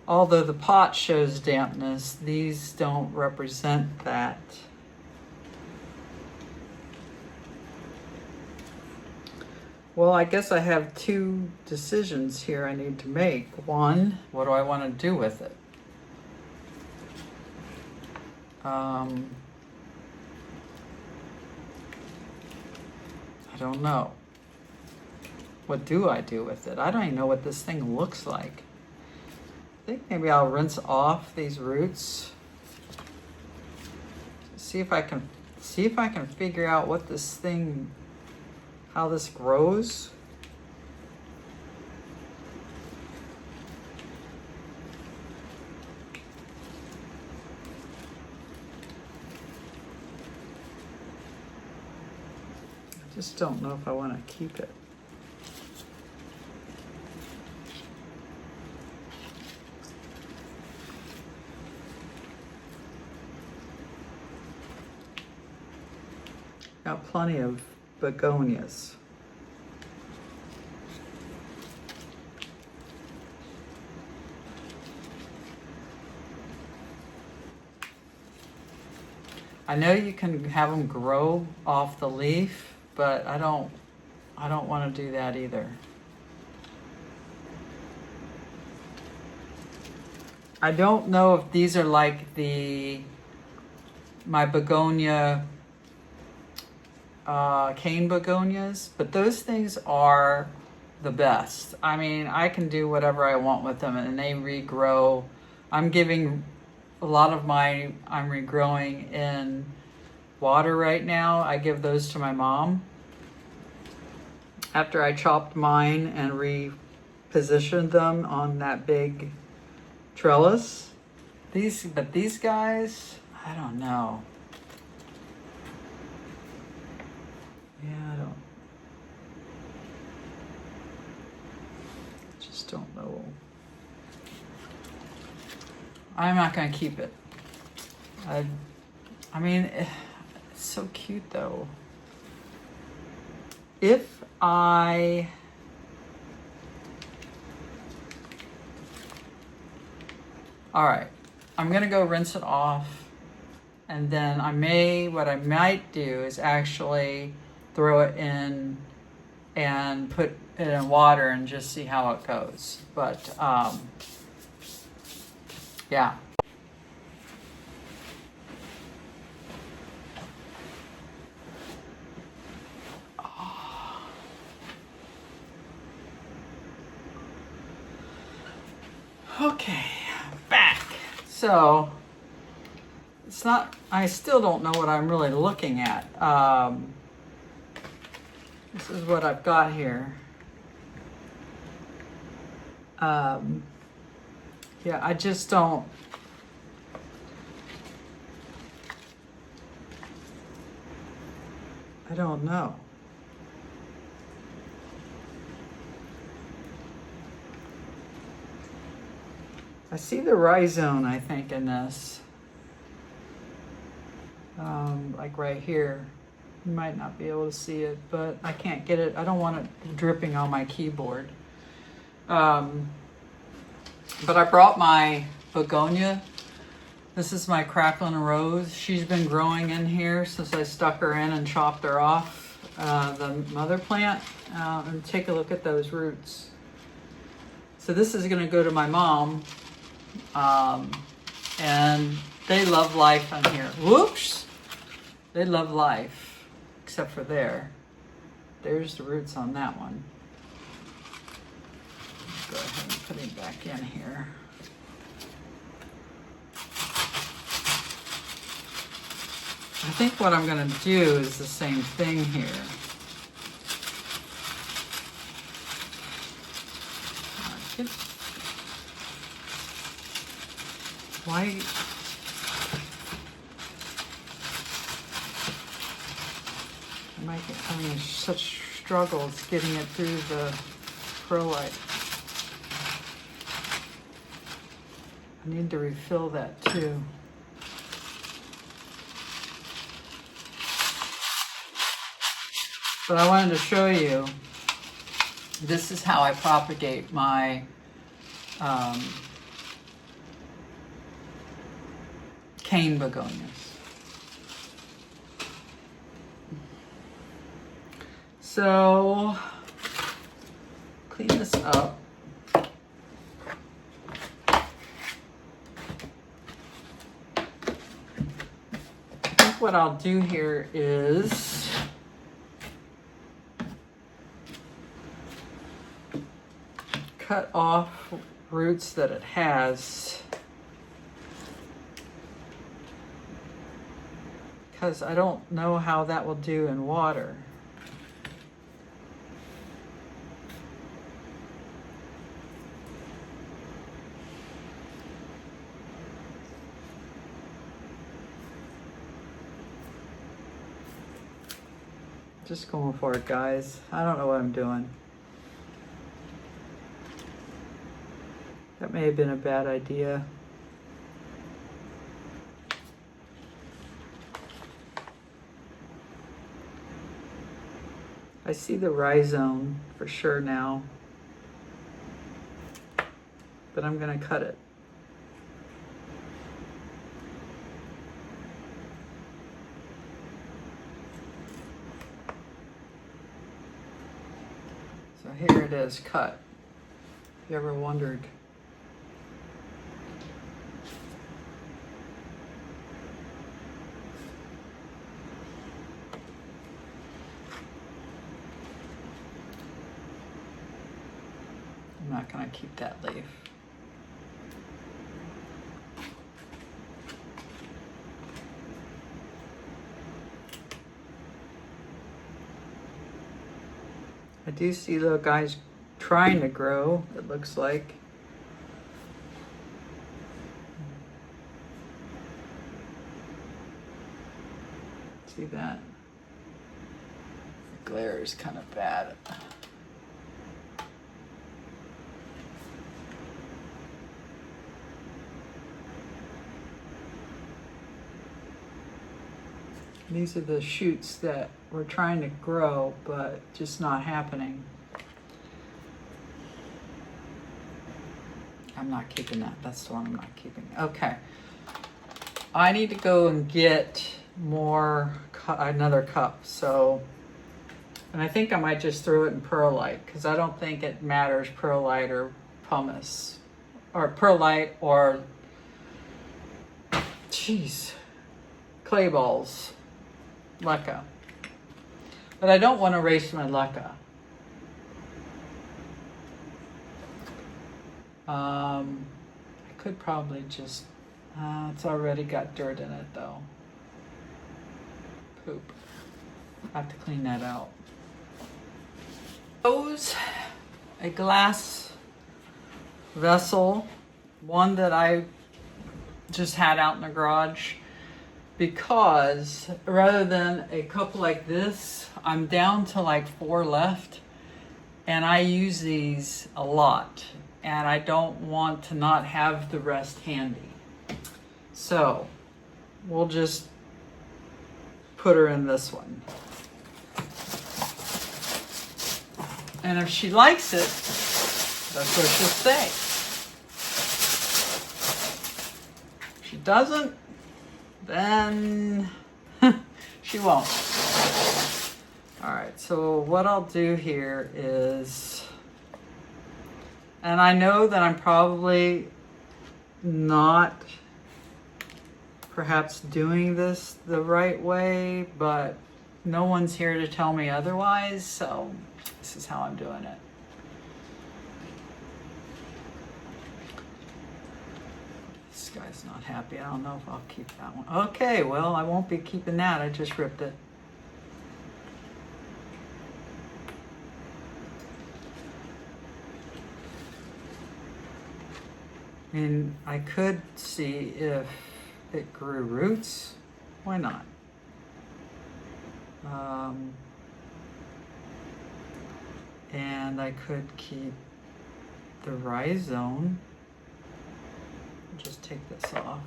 Although the pot shows dampness, these don't represent that. Well, I guess I have two decisions here I need to make. One, what do I want to do with it? I don't know. What do I do with it? I don't even know what this thing looks like. I think maybe I'll rinse off these roots. See if I can figure out what this thing, how this grows. I just don't know if I want to keep it. Got plenty of begonias. I know you can have them grow off the leaf, but I don't want to do that either. I don't know if these are like my begonia cane begonias, but those things are the best. I mean, I can do whatever I want with them and they regrow. I'm giving a lot of I'm regrowing in water right now. I give those to my mom. After I chopped mine and repositioned them on that big trellis. But these guys, I don't know. Yeah, I just don't know. I'm not gonna keep it. I mean, it's so cute though. If I All right, I'm gonna go rinse it off, and then what I might do is actually throw it in and put it in water and just see how it goes. But yeah. Okay, back. So it's not, I still don't know what I'm really looking at. This is what I've got here. Yeah, I just don't. I don't know. I see the rhizome, I think, in this. Like right here. You might not be able to see it, but I can't get it. I don't want it dripping on my keyboard. But I brought my Begonia. This is my crackling rose. She's been growing in here since I stuck her in and chopped her off the mother plant. And take a look at those roots. So this is going to go to my mom. And they love life on here. Whoops! They love life, except for there. There's the roots on that one. Go ahead and put him back in here. I think what I'm going to do is the same thing here. Why? Am I having such struggles getting it through the perlite? I need to refill that too. But I wanted to show you, this is how I propagate my cane begonias. So, clean this up. I think what I'll do here is cut off roots that it has, because I don't know how that will do in water. Just going for it, guys. I don't know what I'm doing. That may have been a bad idea. I see the rhizome for sure now, but I'm going to cut it. So here it is, cut. If you ever wondered. I'm not going to keep that leaf. I do see little guys trying to grow, it looks like. See that? The glare is kind of bad. These are the shoots that we're trying to grow, but just not happening. I'm not keeping that. That's the one I'm not keeping. Okay. I need to go and get more, another cup. So, and I think I might just throw it in perlite because I don't think it matters perlite or pumice or perlite or, geez, clay balls, leca. But I don't want to erase my leca. I could probably just, it's already got dirt in it though. Poop. I have to clean that out. A glass vessel, one that I just had out in the garage, because rather than a cup like this, I'm down to like 4 left, and I use these a lot, and I don't want to not have the rest handy. So we'll just put her in this one. And if she likes it, that's what she'll stay. If she doesn't, then she won't. All right, so what I'll do here is, and I know that I'm probably not perhaps doing this the right way, but no one's here to tell me otherwise, so this is how I'm doing it. This guy's not happy. I don't know if I'll keep that one. Okay, well, I won't be keeping that. I just ripped it. And I could see if it grew roots. Why not? And I could keep the rhizome. Just take this off.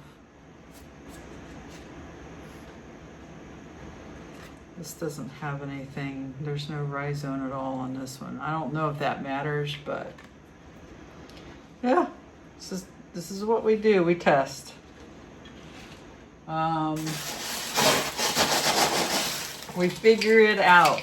This doesn't have anything. There's no rhizome at all on this one. I don't know if that matters, but yeah, this is what we do. We test. We figure it out.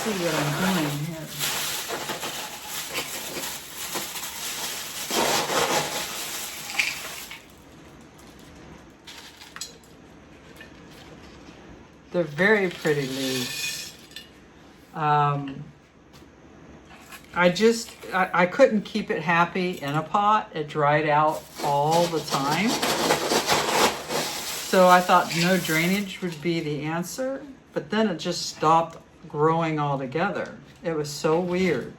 What I'm doing here. They're very pretty leaves. I couldn't keep it happy in a pot. It dried out all the time. So I thought no drainage would be the answer, but then it just stopped growing all together. It was so weird.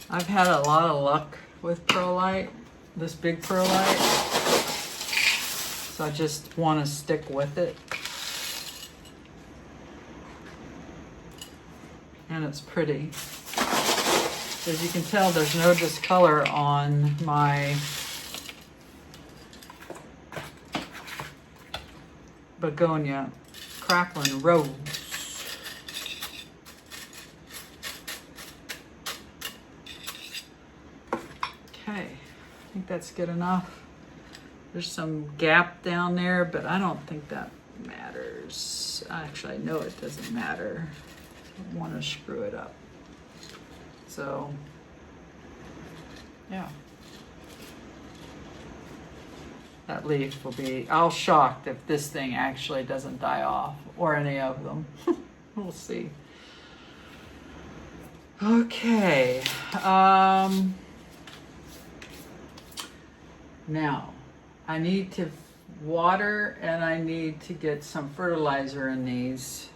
I've had a lot of luck with perlite, this big perlite, so I just want to stick with it. And it's pretty. As you can tell, there's no discolor on my Begonia Crackling Rose. Okay, I think that's good enough. There's some gap down there, but I don't think that matters. Actually, I know it doesn't matter. I don't want to screw it up. So Yeah. That leaf will be, I'll shocked if this thing actually doesn't die off, or any of them. We'll see. Okay. Now, I need to water and I need to get some fertilizer in these.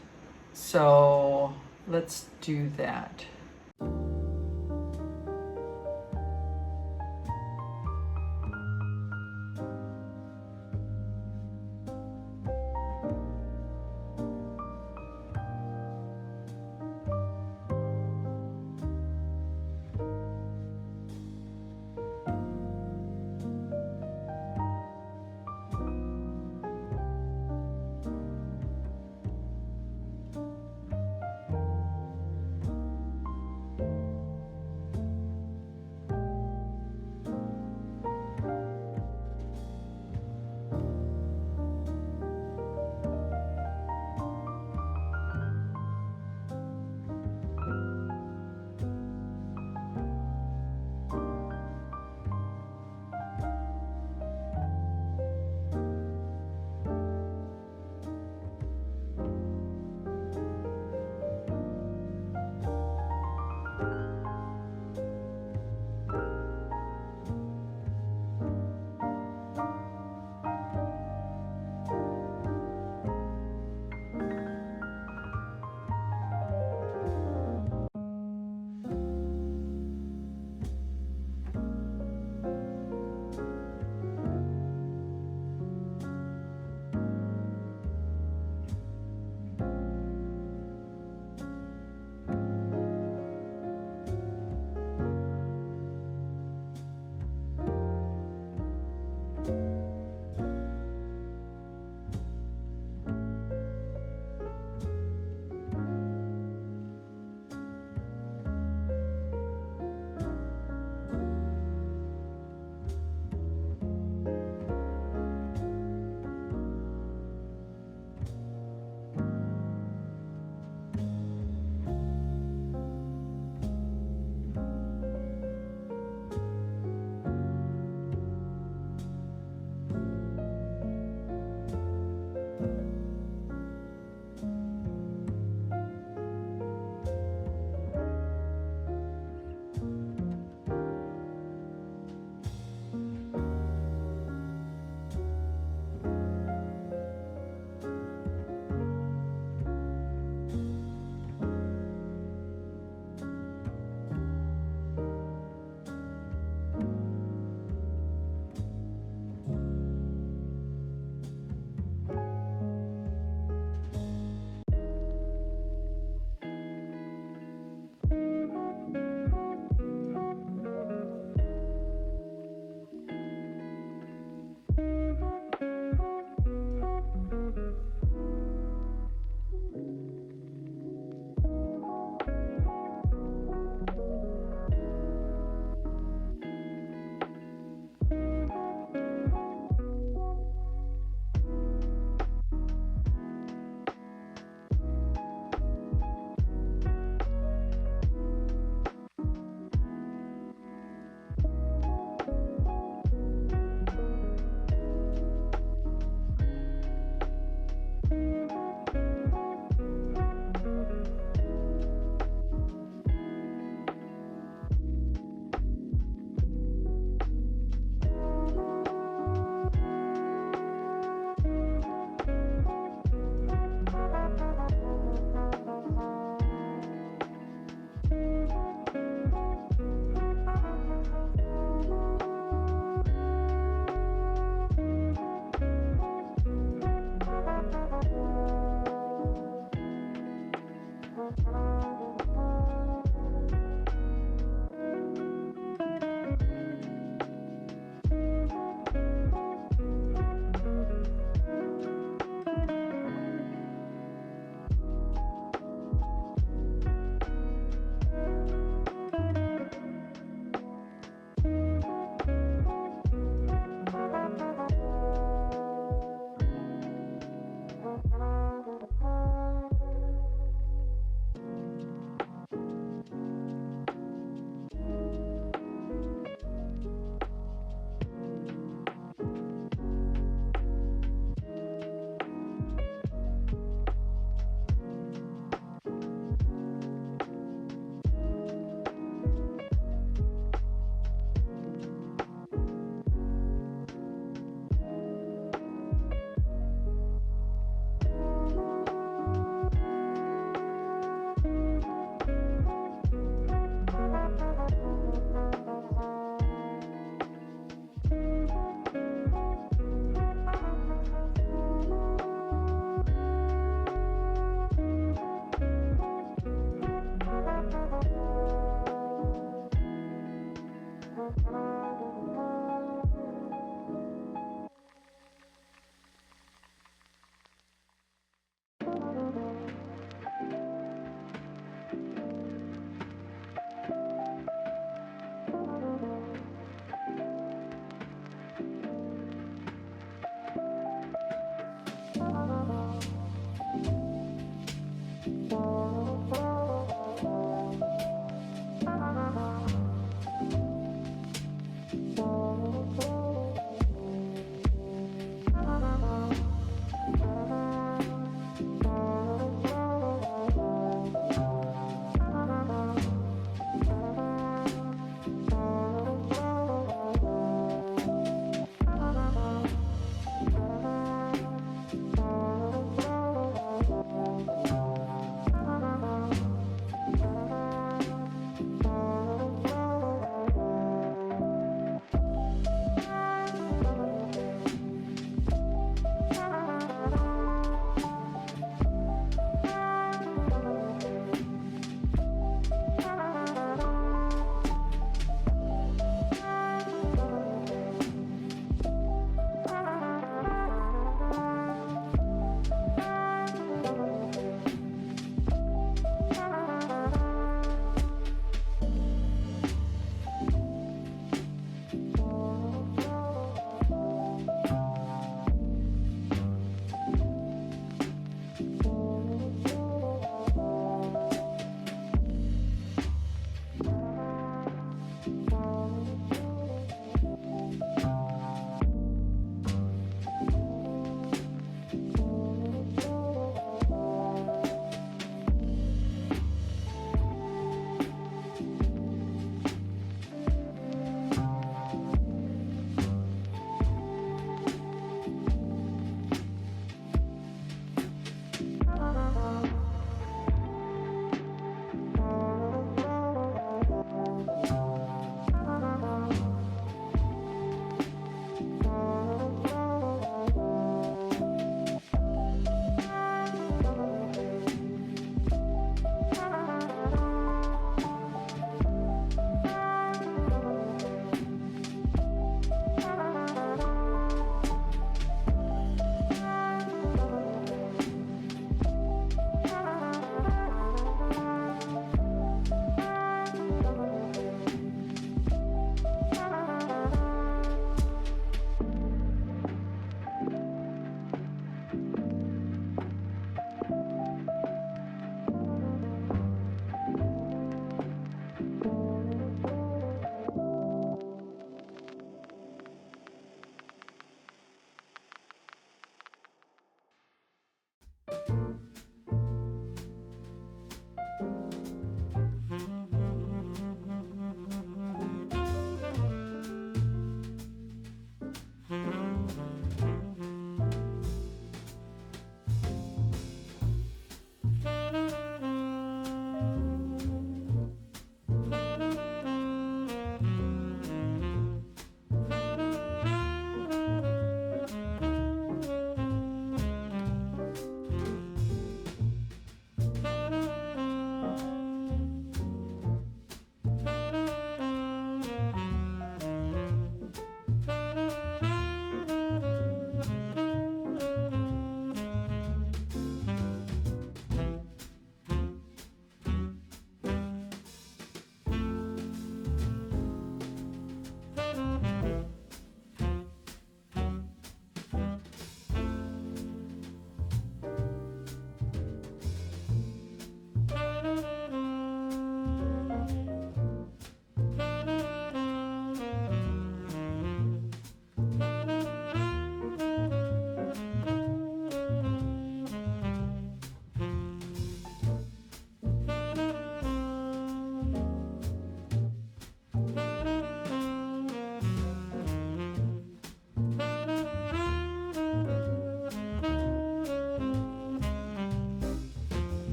So let's do that.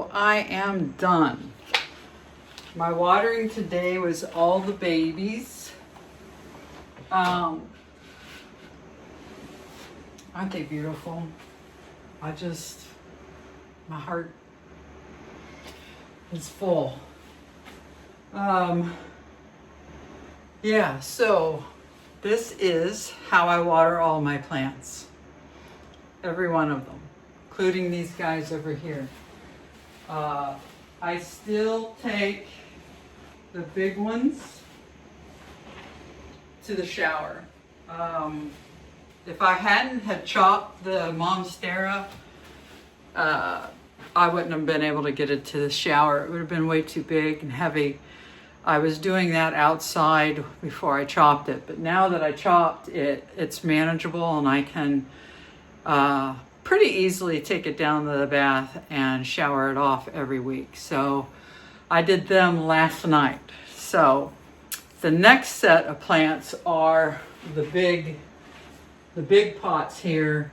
so I am done. My watering today was all the babies. Aren't they beautiful? My heart is full. Yeah, so this is how I water all my plants. Every one of them, including these guys over here. I still take the big ones to the shower. If I hadn't had chopped the Monstera, I wouldn't have been able to get it to the shower. It would have been way too big and heavy. I was doing that outside before I chopped it, but now that I chopped it, it's manageable and I can pretty easily take it down to the bath and shower it off every week. So I did them last night. So the next set of plants are the big pots here,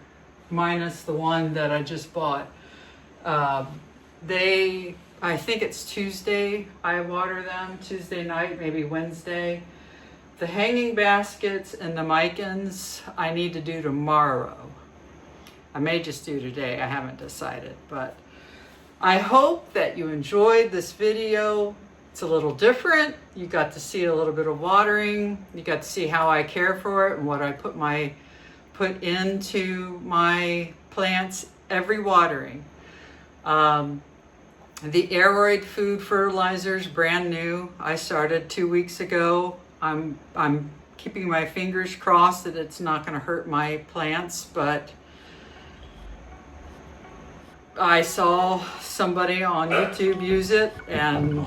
minus the one that I just bought. I think it's Tuesday I water them, Tuesday night, maybe Wednesday. The hanging baskets and the micans I need to do tomorrow. I may just do today, I haven't decided, but I hope that you enjoyed this video. It's a little different. You got to see a little bit of watering. You got to see how I care for it and what I put into my plants every watering. The aeroid food fertilizers, brand new. I started 2 weeks ago. I'm keeping my fingers crossed that it's not going to hurt my plants, but I saw somebody on YouTube use it and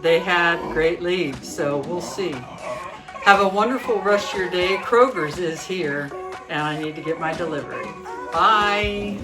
they had great leaves, so we'll see. Have a wonderful rest of your day. Kroger's is here and I need to get my delivery. Bye.